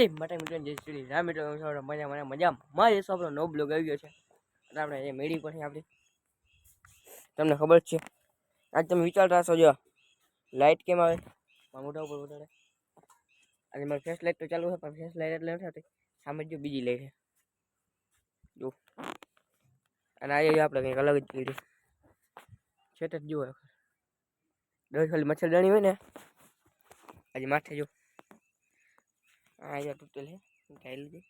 જય માતા મિત્રો જય શ્રી રામ મિત્રો મજા મારે આપણો નવો બ્લોગ આવી ગયો છે એટલે આપણે એ મેળી પછી આપણી તમને ખબર છે આજ તમે વિચારતા હશો જો લાઇટ કેમ આવે મોઢા ઉપર વધારે આજે મારી ફેસ લાઇટ તો ચાલુ છે પણ ફેસ લાઇટ એટલે નથી થતી સામે જો બીજી લાઇટ છે જો અને આજે આપણે કંઈક અલગ જ કરી છે તો જુઓ દસ ખાલી મચ્છરદાણી હોય ને આજે માથે જો અહીંયા તૂટેલ છે ગાઈ લીધી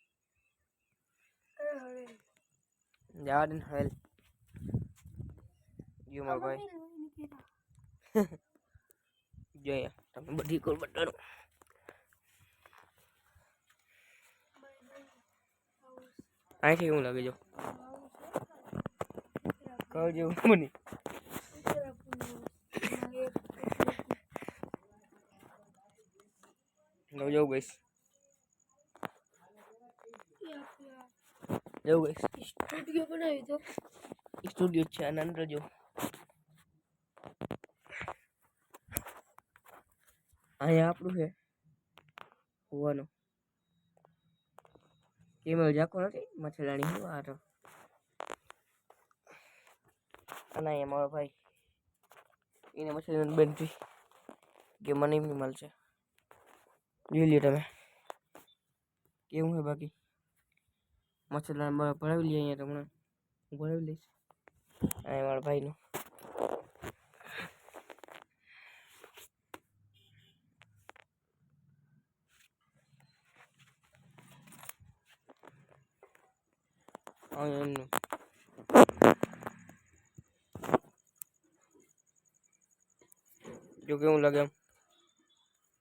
જવા દે હવેલ જો મારો ભાઈ જો અહીંયા તમે બધી કોલ બતાડો અહીંથી કેવું લાગે જો કહો જેવું મને જવું ગઈશ જવું ગઈશ સ્ટુડિયો બનાવી તો સ્ટુડિયો છે અને અંદર જો અહીંયા આપણું છે હોવાનું કેમેરો ઝાંકો નથી મચ્છરદાણી હું આ તો અને અહીંયા મારો ભાઈ એને મચ્છરદાણી બનતી કે મને એમની મળશે જોઈ લ્યો તમે કેવું છે બાકી મચ્છરદાણી ભરાવી લઈએ અહીંયા તમને હું ભરાવી લઈશ અહીંયા મારા ભાઈનું એમનું જો કેવું લાગે એમ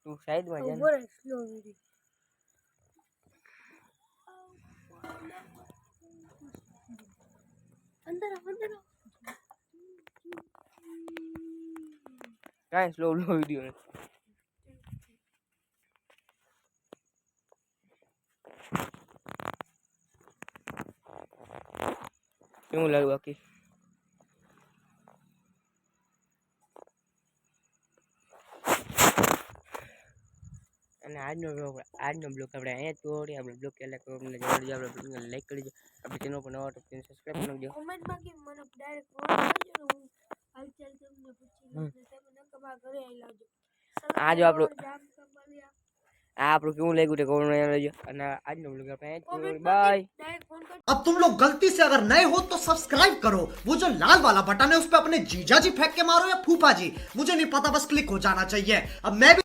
તું સાઈડમાં જા ઉપર સ્લો વિડિયો અંદર કાંઈ સ્લો વિડીયો નથી કેવું લાગે બાકી અને આજનો બ્લોગ આપણે અહીંયા તોડી આપણે બ્લોગ એટલે તમને જલ્દી આપણે બ્લોગને લાઈક કરી દો આપણે ચેનલ પર નવા તો તેને સબસ્ક્રાઇબ કરી દો કોમેન્ટમાં કે મને ડાયરેક્ટ ફોન કરજો ને હું હાલચાલ તમને પૂછી લઉં તમે નકમા ઘરે આવી લાવજો આ જો આપણું જામ સંભાળ્યા આ આપણું કેવું લાગ્યું તે કોમેન્ટ લેજો અને આજનો બ્લોગ આપણે બાય ડાયરેક્ટ ફોન કરજો अब तुम लोग गलती से अगर नए हो तो सब्सक्राइब करो वो जो लाल वाला बटन है उस पर अपने जीजा जी फेंक के मारो या फूफा जी मुझे नहीं पता बस क्लिक हो जाना चाहिए अब मैं भी